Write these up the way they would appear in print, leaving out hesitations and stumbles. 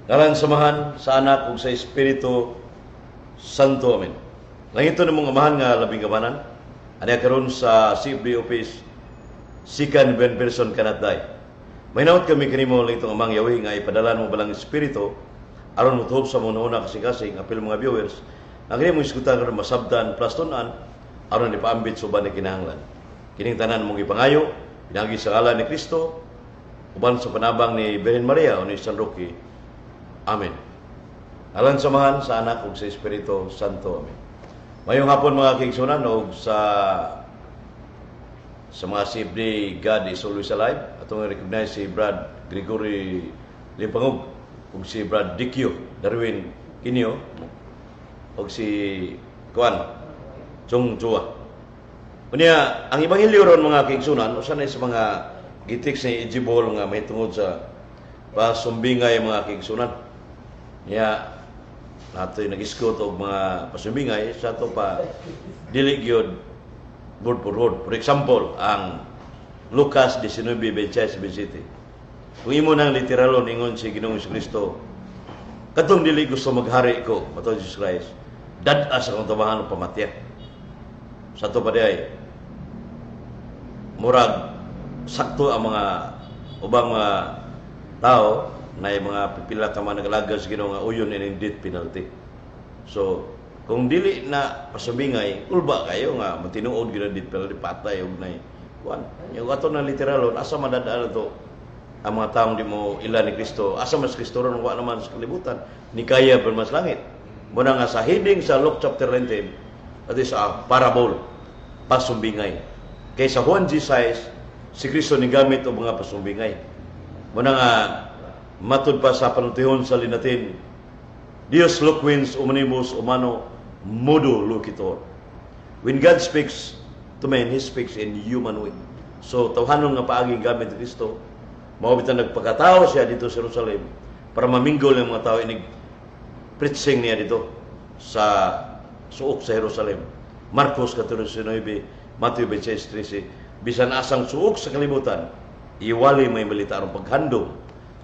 Ngalan samahan sa anak ug sa Espiritu Santo. Amen. Langito na mong amahan nga labing kamanan. Ano karon sa CFD Office, Second Person Kanatday. May nawat kami kanimo langitong amang yawi nga ipadalan mo balang Espiritu aron mo tuhop sa muna kasing-kasing apil mga viewers. Ang kini mong iskutan karon masabdan plus tunan aron ipaambit suban ni kinahanglan. Kining tanan mong ipangayo pinagi sa ngalan ni Kristo uban sa panabang ni Birhen Maria o ni San Roque. Amen. Alang samahan sa anak ug sa Espiritu Santo. Amen. Mayong hapon mga kaigsunan og sa mga CFD God is always alive. Atong recognize si Brad Gregory Limpangog ug si Brad Dikyo Darwin Kinyo ug si Kuan Chong Chua. Unya ang ebanghelyo ron mga kaigsunan usa na sa mga gitik sa ejibol nga may tungod sa pasumbingay mga kaigsunan. Ya, nato nag-iskot og mga pasumbingay sa to pa dili gyud word for word. For example, ang Lucas 19:26-27. Kung imo nang literalon ingon si Ginoong Kristo, katong dili gusto maghari ko, mato Jesus Christ, dad-a sa akong tabangan pamatya. Sa to pa diay murag sakto ang mga ubang mga tao na mga pipila ka man nagalagas Ginoo nga uyon ining death penalty. So, kung dili na pasubingay, ulba kayo nga matinuod gyud death penalty patay og nay kuan. Yung ato na literalon asa madadaan to ang mga taong di mo ilan ni Kristo, asa mas Kristo ron wa naman sa kalibutan, ni kaya pa mas langit. Muna nga sa heading sa Luke chapter 19, at is a parable, pasumbingay. Kay sa Juan 16, si Kristo ni gamit og mga pasumbingay. Muna nga matud pa sa panutihon sa linatin, Dios loquens humanibus humano modo loquitur. When God speaks to men, He speaks in human way. So, tawhanon nga paaging gamit ni Kristo, mawabitan nagpagkatao siya dito sa Jerusalem para maminggol ng mga tao inig preaching niya dito sa suok sa Jerusalem. Marcos 14:9, Matthew 26:13, bisan asang suok sa kalibutan, iwali may malita aron paghandom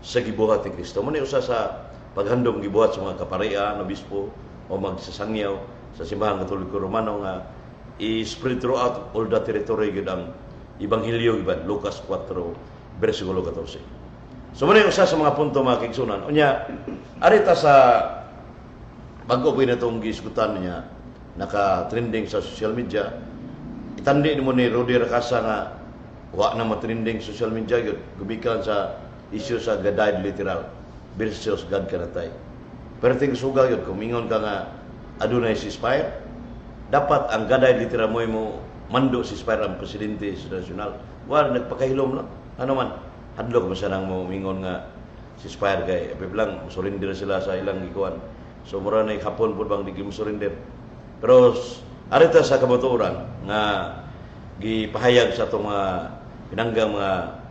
sa gibuhat ni Kristo. Muna usa sa paghandom gibuhat sa mga kaparian, obispo o magsasangyaw sa simbahan Katoliko Romano nga i-spread throughout all the territory gid ang ebanghelyo giban Lucas 4 bersikulo 14. So muna usa sa mga punto mga kaigsunan. Unya arita sa bago po natong giskutan niya naka-trending sa social media. Itandi mo ni Rudy Racasa nga wa na matrending social media gyud gubikan sa issue sa gadayad literal versus God kanatay. Pero ting suga yun, kung mingon ka nga adunay ceasefire, dapat ang gadayad literal mo mando ceasefire ang presidente sa nasyonal. Wala nagpakahilom lang. Ano man, hadlok mo siya nang mo mingon nga ceasefire kay lang surrender sila sa ilang gikuan. So mura na hapon po bang di mo surrender. Pero arita sa kabaturan nga gipahayag sa itong mga pinanggang mga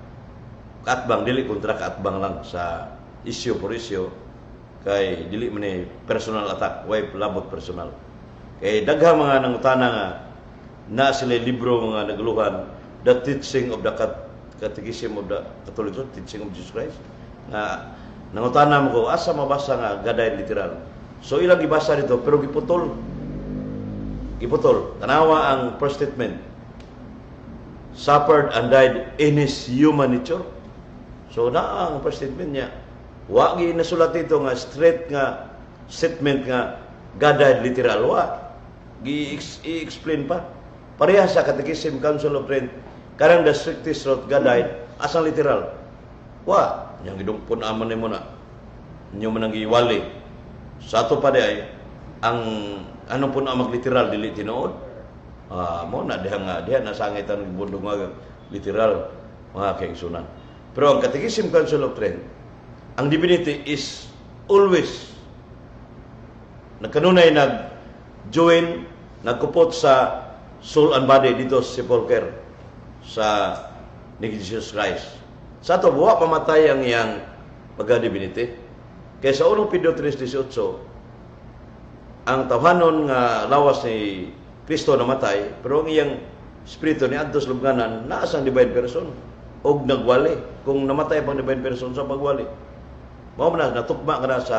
kaatbang, dili kontra kaatbang lang sa issue por issue, kay dili man ni personal attack, way labot personal. Kay daghang mga nangutana nga na sila libro mga naguluhan, The Teaching of the Catechism of the Catholic Church, Teaching of Jesus Christ, nga nangutana mo ko asa mabasa nga gaday literal. So ilang gibasa dito pero giputol. Tanawa ang first statement, suffered and died in His human nature. So na ang first statement niya, wa gi nasulat ito nga straight nga statement nga gadad literal, wa i-explain pa. Pareha sa Catechism Council of Trent, karang the strictest root gadad asang literal. Wa, yang gidungpon aman nimo na. Inyo man ang giwali. Sa ato pa ay ang ano po na magliteral dili tinuod. Mo na diha nasangitan ng bundong nga literal mga kaigsunan. Pero ang Catechism Council of Trent, ang divinity is always nagkanunay nag-join, nagkupot sa soul and body dito sa sepulcher sa ni Jesus Christ. Sa ito, buwa pamatay ang iyang pagka-divinity. Kaya sa 1 Pedro 3:18, ang tawhanon nga lawas ni Kristo namatay, pero ang iyang espiritu ni adtos lubnganan naa sang divine person og nagwali. Kung namatay pang divine person sa pagwali, Mao man natugma kana sa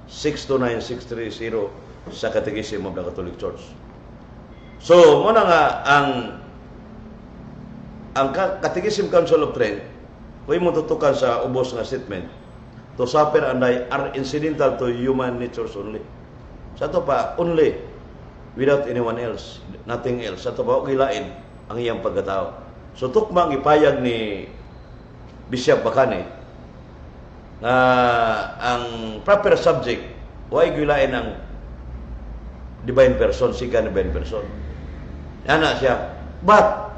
629630 sa Catechism of the Catholic Church. So, mo na nga ang Catechism Council of Trent, kung mo tutukan sa ubos nga statement, to suffer and die are incidental to human natures only. Sa to pa, only, without anyone else, nothing else. Sa to pa, gilain ang iyang pagkatao. So, tukma ang ipayag ni Bishop Bacane na ang proper subject, why gilain ang divine person, siga divine person. Yana siya. But,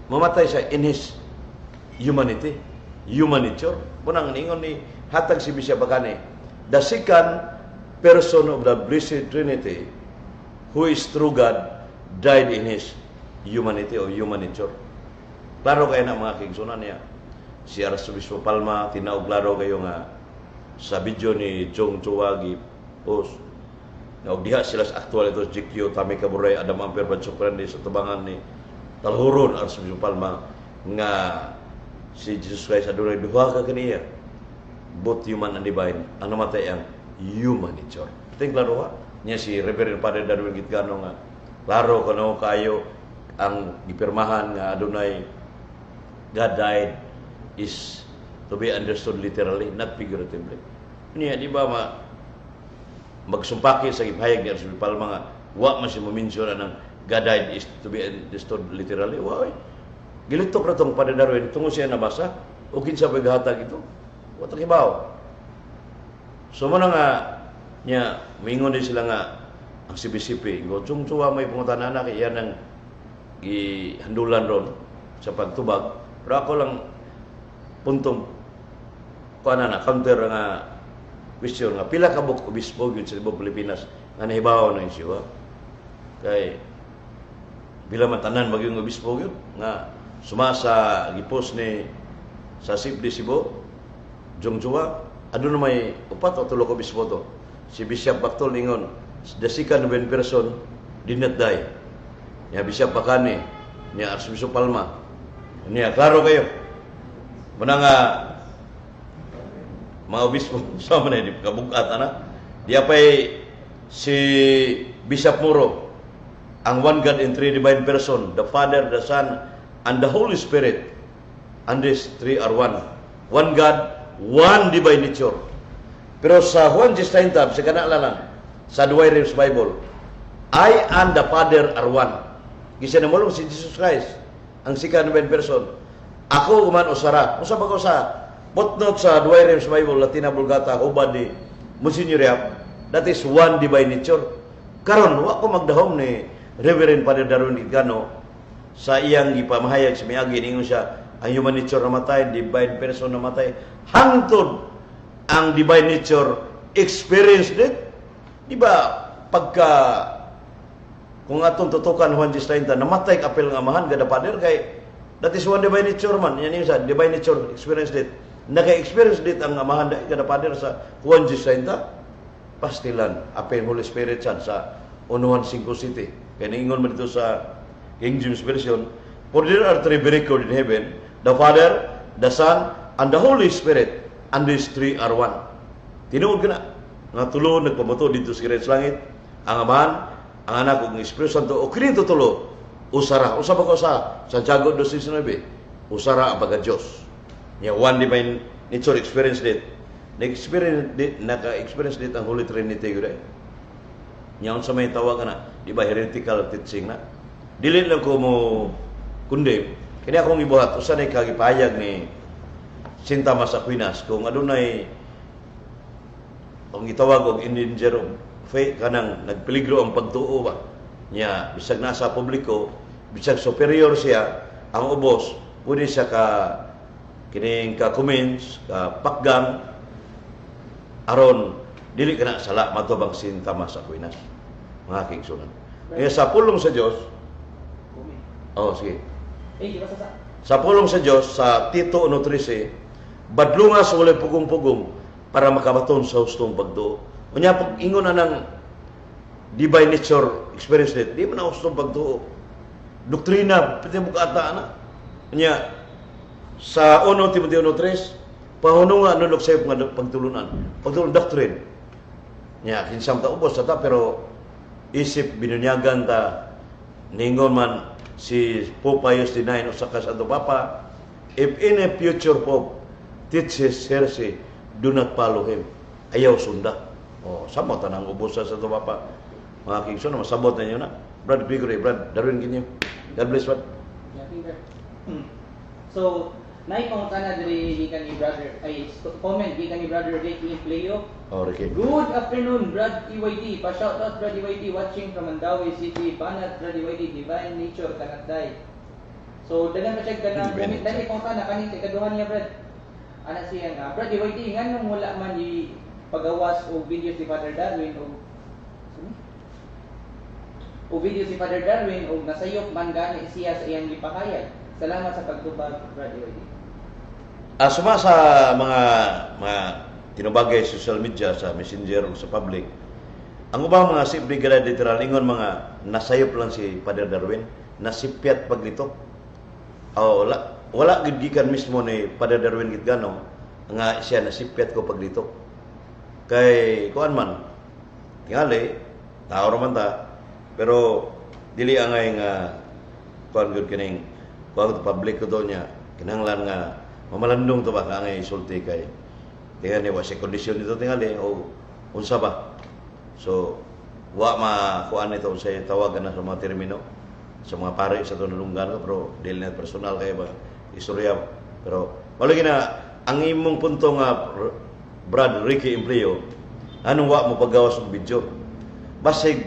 mamatay siya in his humanity, human nature. Munang ningon ni hatag si Bishop Bacane, the second person of the Blessed Trinity, who is true God, died in his humanity or human nature. Klaro kayo na mga kingsunan niya. Si Arsobispo Palma, tinaog klaro kayo nga sa video ni Jong Chuwagi post. Naog diha sila sa aktual ito, GQ, Tami Kaburay, Adam Amper, Bansukran sa tabangan ni Talhuron, Arsobispo Palma, nga si Jesus Christ adunay duha ka kaniya. Both human and divine. Ang namatay ang human nature. Ito yung klaro ha? Niya si Reverend Father Darwin Gitgano nga, klaro kano kayo ang gipirmahan nga adunay God died is to be understood literally, not figuratively. Niya, di ba magsumpaki sa gipahayag ni Arsobispo Palma nga, wa man siya maminsyon ng God died is to be understood literally. Wow, gilitok na itong Padre Darwin, tungo siya nabasa, o kinsa pa gahatag ito. Wa takibaw. So mo na nga, niya, mingon din sila nga, ang sipi-sipi, chung-chuwa may pangutanan na, kaya nang ihandulan ron sa pagtubag. Pero ako lang, puntong, counter nga, question nga, pila ka buk obispo yun sa ibang Pilipinas, nga nahibaw na yung siwa. Kay, bila matanan magyong obispo yun, nga, sumasa, gipos ni, sa SIP de Cebu, Jong Chua, ano na may upat o tulog obispo to. Si Bishop Bactol ingon, the second divine person did not die. Niya Bishop Bacane, niya Arsobispo Palma, niya, klaro kayo. Muna nga, mga obispo, sa mga na, kabugata na. Di apay si Bishop Muro, ang one God in three divine person, the Father, the Son, and the Holy Spirit, and these three are one. One God, one divine nature. Pero sa Juan 10:30, sa kanala lang, sa Dwyer Reeves Bible, I and the Father are one. Gisa na mulong si Jesus Christ, ang second divine person. Ako man usara. Usa ba ko sa footnote sa Dwyer Reeves Bible, Latina Vulgata, hubad ni Monsignor Yap, that is one divine nature. Karon wa ko magdahom ni Reverend Father Darwin Gitgano sa iyang gipamahayag sa miagi ningon siya, ang human nature namatay, divine person namatay. Hangtod ang divine nature experienced it. Di ba pagka kung atong tutukan Juan 10:30, namatay kapil nga amahan kada Father kay that is one divine nature man. Yan yung sa divine nature experience it. Naka-experience it ang amahan kada Father sa Juan 10:30. Pastilan apel Holy Spirit sa unuhan 5 city. Kaya ningon man dito sa King James Version, for there are three recorded in heaven, the Father, the Son, and the Holy Spirit, and these three are one. Tinuod ka na, nga tulo, nagpamato dito sa langit, ang Amahan, ang Anak, ug Espiritu Santo, o kining tutulo, usara. Usa ba ko sa Santiago 2:19, usara ang pagka-Diyos. One divine nature experience it. Naka-experience dit ang Holy Trinity yun eh. Ngayon sa may tawag na, di ba heretical teaching na? Dili lang ko mo kundi. Kaya akong ibuhat, usan ay kagipayag ni Sinta Mas Aquinas, kung adunay ang itawag og endanger of faith, kanang nagpeligro ang pagtuo ba? Niya, bisag nasa publiko, bisag superior siya, ang ubos, pwede siya kining ka-comments, ka-pakgang, aron dili kana sala matubang Sinta Mas Aquinas, mga kingsunan. Kaya sa pulong sa Dios, sige. Sa pulong sa Dios sa Tito 1:13, badlungas walay pugong-pugong para makabaton sa hustong pagtuo. Unya pag ingon na ng divine nature experience net, di man na hustong pagtuo. Doktrina piti mo kaata na. Unya sa 1 Timoteo 1:3, Pahunungan nulok sa mga pagtulunan. Pagtulun doctrine. Nya kinsam ta ubos ta pero isip binunyagan ta ningon man si Pope Pius IX usa ka sa ato papa, if in a future Pope teaches heresy, do not follow him. Ayaw sunda. Oh, sama tanang ubos sa ato papa. Mga kingson, masabot na niyo na. Brad Gregory, Brad Darwin kinyo. God bless, what? So, naipang sana diri gikan ni brother ay comment gikan ni brother Ricky Impleo. Oh, Ricky. Good afternoon, Brad EYT. Pa-shout out Brad EYT watching from Mandawi City. Banat Brad EYT Divine Nature Kanatday. So, dagan pa siya kanang comment dali kung sana kaning ikaduhan niya Brad. Ana siya Brad EYT nganong wala man i pagawas og video si Father Darwin o video si Father Darwin o nasayop man gani siya sa iyang gipahayag. Salamat sa pagtubag, Brad EYT. Suma sa mga tinubagay sa social media, sa messenger o sa public, ang ubang mga si Brigadier literal ingon mga nasayop lang si Father Darwin, nasipyat paglito. Wala gid gikan mismo ni Father Darwin gitgano nga siya nasipyat ko paglito. Kay kuan man, tingali tao raman ta, pero dili angay nga kuan gud kining kuan public ko daw niya kinahanglan nga mamalandong to ba nga isulti kay tingali wa si kondisyon dito tingali o unsa ba. So wa kuan ito sa tawagan na sa mga termino sa mga pare sa tunulungan ko, pero dili na personal kay ba istorya, pero malagi na ang imong punto nga Brad Ricky Impleo, anong wa mo paggawas ng video basig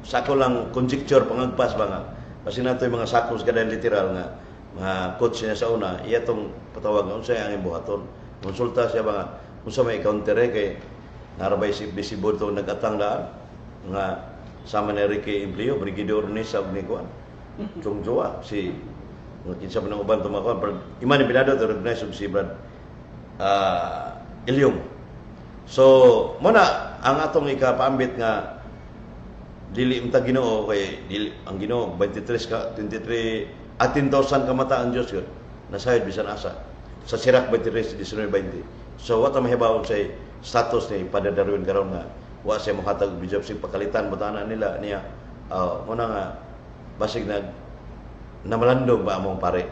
sako lang conjecture pangagpas ba nga kasi nato yung mga sakos kada literal nga mga coach niya sa una iya tong patawag nga unsay ang imbuhaton konsulta siya ba nga unsa may counter kay narabay si bisibol to nagatang daan nga sama ni Ricky Impleo brigadier ni sa ni kuan chung jowa si kinsa man ang uban tumakuan pero iman ni pinado to recognize si Brad Ilyong. So muna ang atong ikapaambit nga dili unta Ginoo kay dili ang Ginoo 23 10,000 kamata ang Dios yun nasayod bisan asa sa Sirach 23 19:20. So what ang mahibaw sa status ni Father Darwin karon nga wa siya mohatag og bijab sig pakalitan butana nila niya muna nga basig namalandong ba among pare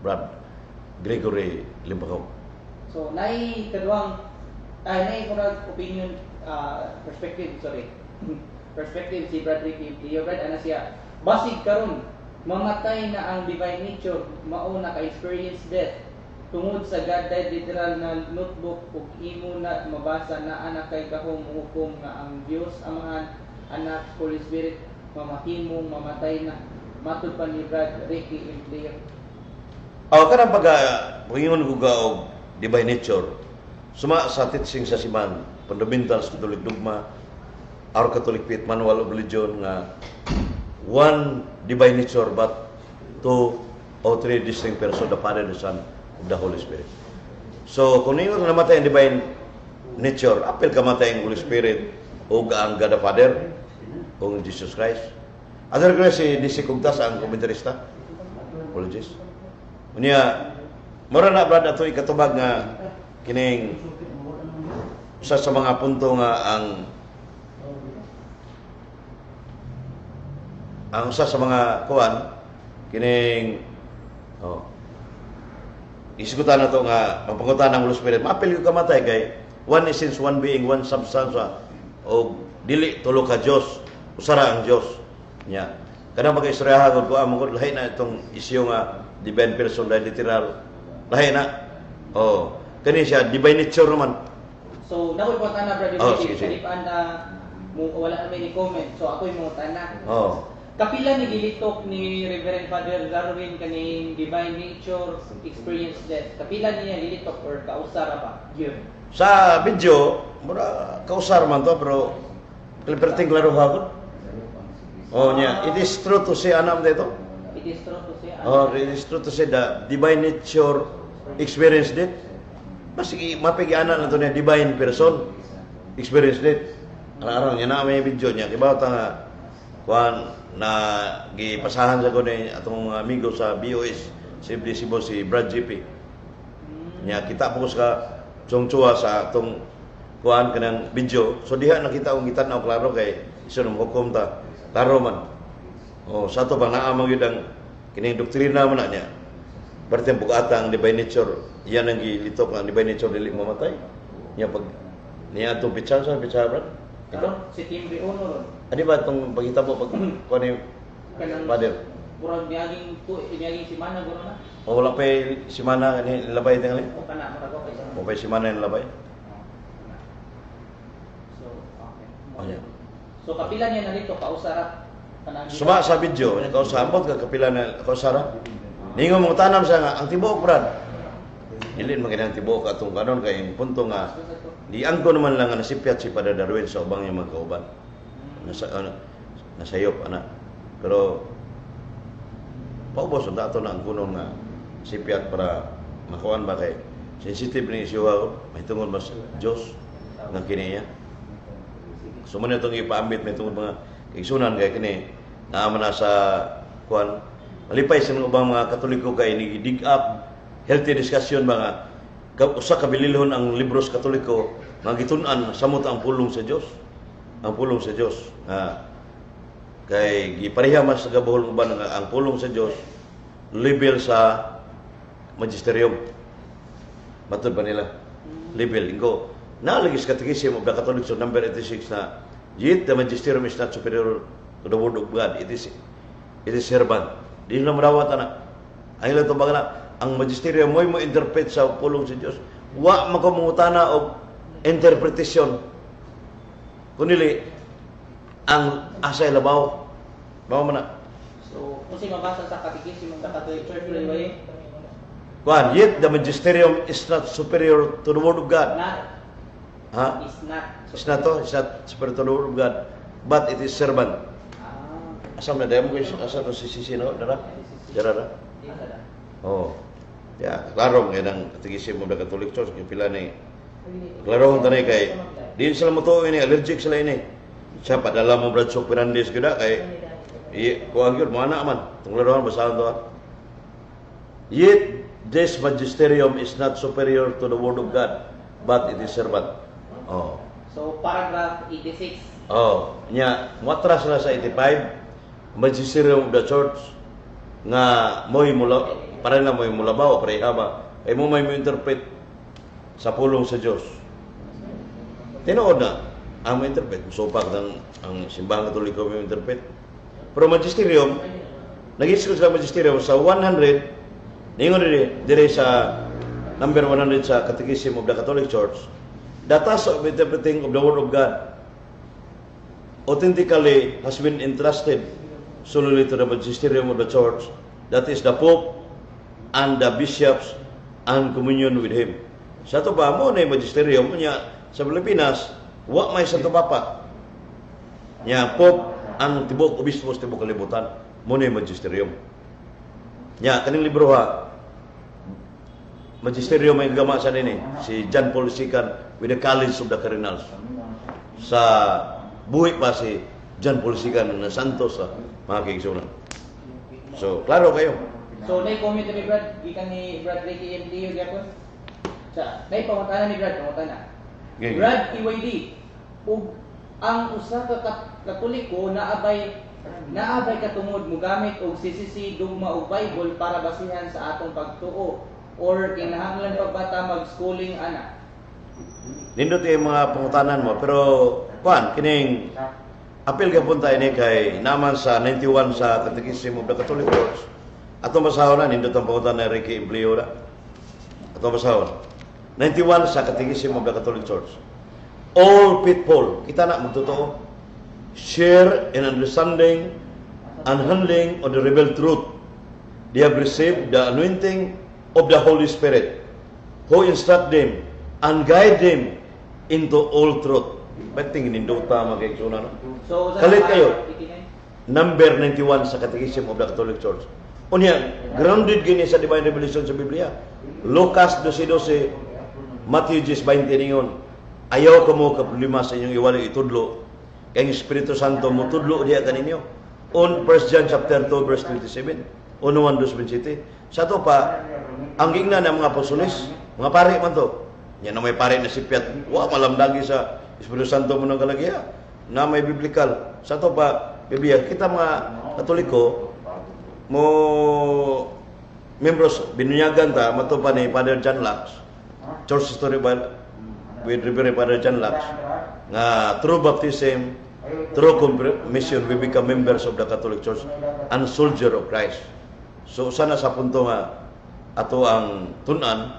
Brad Gregory Limbakaw. So nay opinion perspective si Brad Ricky Impleo. Brad ana siya basig karon mamatay na ang divine nature mao na ka experience death tungod sa God-died literal na notebook ug imo na mabasa na anak kay gahom hukom nga ang Dios Amahan, Anak, Holy Spirit mamahimong mamatay na matud pa ni Brad Ricky Impleo. Kanang pag-ingon ko og divine nature suma sa teaching sa Siman fundamentals Catholic dogma our Catholic faith manual of religion nga one divine nature but two or three distinct persons, the Father, the Son, and the Holy Spirit. So kung ningon namatay ang divine nature, apil kamatay ang Holy Spirit o ang God the Father o Jesus Christ. Other ko si DC Kugtas ang komentarista. Apologies. Unya mura na brad ato ikatubag nga kining usa sa mga punto nga ang usa sa mga kuan kining isigutan na to nga mapangutan ng Holy Spirit mapil yung kamatay kay one essence, one being, one substance o dili tulo ka Dios usara ang Dios nya kada mag-istoryahan ko among lahi na itong isyu nga divine person dahil literal lahi na kani siya divine nature naman. So nakoy ko tana brother kalipaan na wala na may comment so ako'y mo tana. Kapila ni gilitok ni Reverend Father Darwin kaning divine nature experience death. Kapila niya gilitok or kausara pa? Yun. Sa video, mura kausar man to pero perting klaro hapon. Nya, it is true to say anam dito. It is true to say. It is true to say the divine nature experience death. Masigi mapigi-anan nato niya divine person experience death. Araw niya na may video niya kibaw ta nga kuan na gipasahan sa ko ni atong amigo sa BOS si Brad GP. Nya kita fokus ka chungchua sa atong kuan kanang video. So diha nakita og gitan-aw klaro kay isu ng hukom ta. Klaro man. Oh, sa to pa naa man gyud ang kining doktrina man na niya. Berarti ang bugata ang divine nature, yan ang gilitok ang divine nature dili mamatay. Nya pag niya atong picture sa brad. Karon si Timbre Uno ron. Adi ba itong pagkita mo pag kuan ni Kanang Father? murag niaging simana guro na. O wala pa si Mana ni labay tingali. O kana murag okay sa. O pa si Mana ni labay. So, okay. Oh, yeah. So kapila niya narito kausarap kanang Suma sa video, kau sambot ka kapila na kau sara. Ningo mo tanam sa nga ang tibuok brad. Dili man kinang tibuok atong kanon kay yung punto nga di angko naman lang nga nasipyat si Padre Darwin sa ubang yung mga kauban. Nasayop ana. Pero paubos ang dato na ang kuno nga sipyat para makuan ba kay sensitive ni siya may tungod mas Dios nga kini niya. So man itong ipaambit may tungod mga kaigsunan kay kini na man sa kuan malipay sa ubang mga Katoliko kay ni dig up healthy discussion mga usa ka bililhon ang libros Katoliko nga gitun-an samot ang pulong sa Dios. Ang pulong sa Dios kay gipareha mas gabuhol uban nga ang pulong sa Dios level sa magisterium. Matud pa nila level ingo nalagis katekism of the Catholic so number 86 na yet the magisterium is not superior to the word of God, it is servant. Di na marawat na ay lang tumbaga na ang magisterium mo interpret sa pulong sa Dios wa makamungutana og interpretation kunili ang asay labaw mao man na. So, kung si mabasa sa katekismo ng Catholic Church way Kuan, yet the magisterium is not superior to the word of God. not Ha? is not It's not superior to the word of God, but it is servant. Asam na demo ko asa to si no dara. Dara. Oh. Ya, klaro nga nang katekismo ng Catholic Church kay pila ni klaro tanay kay di sila mo to ini allergic sila ini. Siya padala mo brad sok Fernandez gida kay kuan gyud mo ana man. Tung laruan basahan to. Yet this magisterium is not superior to the word of God, but it is servant. Oh. So, paragraph 86. Oh, nya matras na sa 85 magisterium of the church nga moy mula para na moy mulabaw pareha ba ay mo may interpret sa pulong sa Dios. Tinuod na ang mo interpret so pag ang simbahang Katoliko mo interpret. Pero magisterium nag-isip sa magisterium sa 100 ningon dire sa number 100 sa Catechism of the Catholic Church, the task of interpreting of the Word of God authentically has been entrusted solely to the magisterium of the Church, that is the Pope and the bishops and communion with him. Sa to ba mo na magisterium niya sa Pilipinas, wa may Santo Papa. Nya Pope ang tibok obispo sa tibok kalibutan, mo na magisterium. Nya kaning libro ha magisterium may gama sa nini si John Paul II with the College of the Cardinals. Sa buhi pa si John Paul II na santos sa mga kaigsunan. So, klaro kayo. So, na-comment ni Brad, gikan ni Brad Ricky MDU gyapon. Sa, na-pangutana ni Brad, pangutana. Brad EYD, ug ang usa ka Katoliko naabay katungod mo gamit og CCC dugma og Bible para basihan sa atong pagtuo or kinahanglan pa bata mag-schooling ana. Nindot yung mga pangutanan mo, pero kuan kining apil ka punta ini kay naman sa 91 sa Catechism of the Catholic Church. Atong basahon na nindot ang pangutanan ni Ricky Impliora. Atong basahon. 91 sa Catechism of the Catholic Church. All people, kita na magtotoo, share in understanding and handling of the revealed truth. They have received the anointing of the Holy Spirit, who instruct them and guide them into all truth. Bating nindota mga kaigsunan. So, Kalit kayo. Number 91 sa Catechism of the Catholic Church. Unya, grounded gini sa divine revelation sa Biblia. Lucas 12:12, Matthew 10:20 ningon. Ayaw ka mo kaproblema sa inyong iwali itudlo. Kaya ang Espiritu Santo mo tudlo diya kaninyo. On 1 John chapter 2 verse 27. 1 2 Sa to pa, ang gingna ng mga apostoles, mga pare man to. Nya na may pare na sipiat, wa malamdagi sa Espiritu Santo mo nang kalagya na may biblikal. Sa to pa Biblia, kita mga Katoliko mo membros binunyagan ta mato pa ni Father John Lux, Church History with Reverend Father John Lux, nga through baptism, through mission, we become members of the Catholic Church and soldier of Christ. So sana sa punto nga ato ang tunan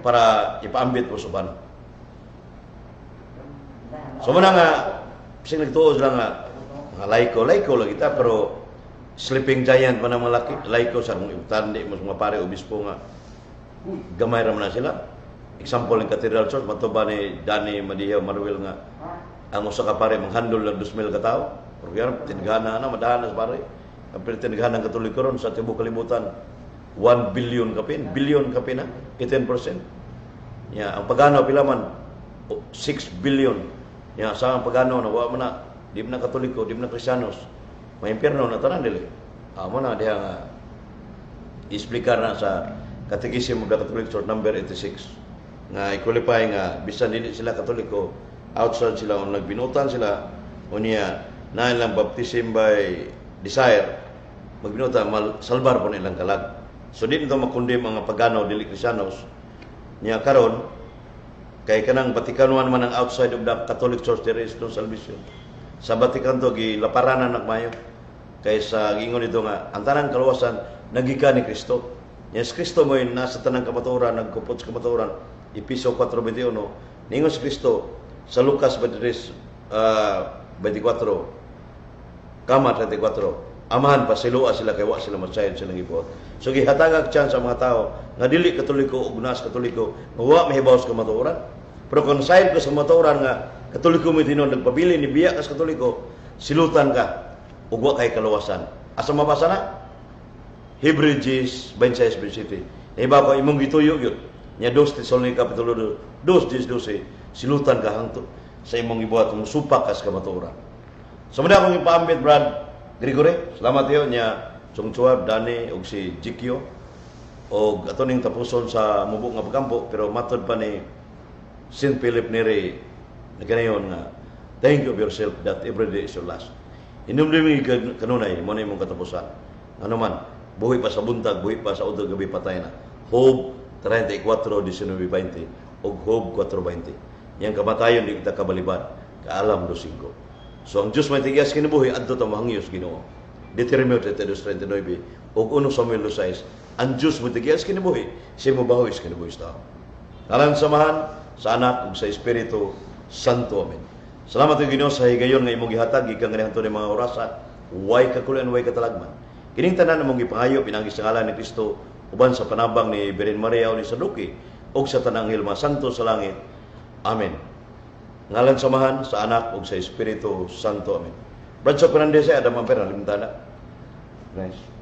para ipaambit mo suban. So muna nga sing nagtuos lang nga laiko lang kita, pero sleeping giant pa ng mga laiko sa mong ibutandi mo mga pare obispo nga gamay ra man na sila. Example ng Cathedral Church matuba ni Danny Madiha Manuel nga ang usa ka pare manghandol ng 2,000 ka tawo. Pero tinggana na madahanas pare. Ang tinggana ng Katoliko ron sa tibuok kalibutan 1 billion kapin, na 18%. Ya, ang pagano pila man 6 billion. Ya, sa ang pagano na wa man na di man Katoliko, di man Kristiyanos. May impyerno na tanan dili. Amo na diha nga explicar na sa Catechism of the Catholic Church number 86 nga i-qualify nga bisan dili sila Katoliko, outside sila o nagbinutan sila unya na ilang baptism by desire magbinutan salbar po nilang kalag. So di nito makundim ang pagano dili Kristiyanos niya karon kay kanang Batikanuan man ang outside of the Catholic Church there is no salvation. Sa Batikan to gilaparanan nagmayo kay sa gingon dito nga ang tanang kaluwasan nagikan ni Kristo. Yes, Kristo mo nasa tanang kamatuoran nagkupot sa kamatuoran. Episo 4:21 ningon si Kristo sa Lucas 23 24 kama 34 amahan pa silua sila kay wa sila masayon silang ibuot. So gihatagag chance sa mga tao nga dili Katoliko ug nas Katoliko nga wa mahibaw sa kamatuoran. Pero kung sayod ko sa kamatuoran nga Katoliko mo tinon nagpabili ni biya kas Katoliko silutan ka ug wa kay kaluwasan. Asa mabasa na? Hebrews 26:27. Iba ko imong gituyo gyud. Nya 2 Tesalonica kapitulo 2:12 silutan ka hangtod sa imong ibuhat mong supak kas kamatuoran. So muna akong ipaambit Brad Gregory. Salamat yo nya Chungchuab Dani ug si Jikyo og ato ning tapuson sa mubo nga pagkampo pero matod pa ni St. Philip Neri naganayon nga thank you of yourself that every day is your last. Inumdumi kanunay mo na imong katapusan. Ano man buhi pa sa buntag, buhi pa sa udto gabi patay na. Hope 34:19-20 ug Hope 4:20. Yang kamatayon di kita kabalibad, kaalam 2:5. So ang Diyos may tigyas kinabuhi adto ta mahangyos Ginoo. Deuteronomio 32:39 ug 1 Samuel 6. Ang Diyos mo tigyas kinabuhi, siya mo bahos kinabuhi sa tao. Alang samahan sa Anak ug sa Espiritu Santo. Amen. Salamat ug Ginoo sa higayon nga imong gihatag gikan kaniadto ni mga orasa, way kakulan way katalagman. Kining tanan among gipangayo pinagi sa ngalan ni Kristo uban sa panabang ni Birhen Maria o ni Saduki ug sa tanang hilma santo sa langit. Amen. Ngalan samahan sa Anak ug sa Espiritu Santo. Amen. Brad Fernandez ay Adam Ampera limtana. Nice.